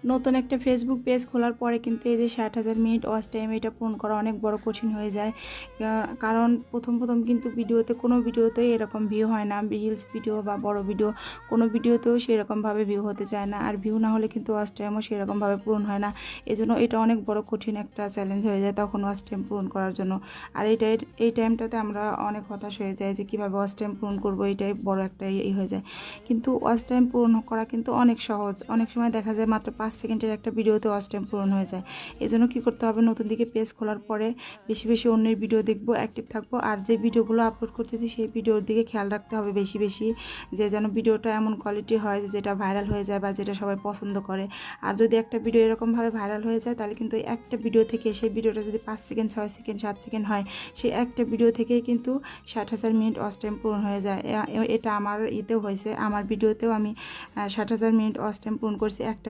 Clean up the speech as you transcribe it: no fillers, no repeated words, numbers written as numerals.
নতুন একটা Facebook page খোলার পরে কিন্তু এই যে 60,000 মিনিট ওয়াচ টাইম এটা পূরণ করা অনেক বড় কঠিন হয়ে যায়। কারণ প্রথম কিন্তু কোনো ভিডিওতেই এরকম ভিউ হয় না। রিলস ভিডিও বা বড় ভিডিও কোনো ভিডিওতেও সেরকমভাবে ভিউ হতে চায় না, আর ভিউ না হলে কিন্তু ওয়াচ টাইমও সেরকমভাবে পূরণ হয় না। এজন্য এটা অনেক বড় কঠিন একটা চ্যালেঞ্জ হয়ে যায় তখন ওয়াচ টাইম পূরণ করার জন্য। আর এই টাইমটাতে আমরা অনেক হতাশ হয়ে যাই যে কীভাবে ওয়াচ টাইম পূরণ করবো, এটাই বড় একটা হয়ে যায়। কিন্তু ওয়াচ টাইম পূরণ করা কিন্তু অনেক সহজ। অনেক সময় দেখা যায় মাত্র 5 সেকেন্ডের একটা ভিডিওতে ওয়াচ টাইম পূরণ হয়ে যায়। এজন্য কী করতে হবে, নতুন দিকে পেজ খোলার পরে বেশি বেশি অন্যের ভিডিও দেখবো, অ্যাক্টিভ থাকবো, আর যে ভিডিওগুলো আপলোড করতেছি সেই ভিডিওর দিকে খেয়াল রাখতে হবে বেশি বেশি, যে যেন ভিডিওটা এমন কোয়ালিটি হয় যেটা ভাইরাল হয়ে যায় বা যেটা সবাই পছন্দ করে। আর যদি একটা ভিডিও এরকমভাবে ভাইরাল হয়ে যায় তাহলে কিন্তু একটা ভিডিও থেকে, সেই ভিডিওটা যদি 5 সেকেন্ড 6 সেকেন্ড 7 সেকেন্ড হয়, সেই একটা ভিডিও থেকেই কিন্তু 60,000 মিনিট ওয়াচ টাইম পূরণ হয়ে যায়। এটা আমার হয়েছে, আমার ভিডিওতেও আমি 60,000 মিনিট ওয়াচ টাইম পূরণ করছি একটা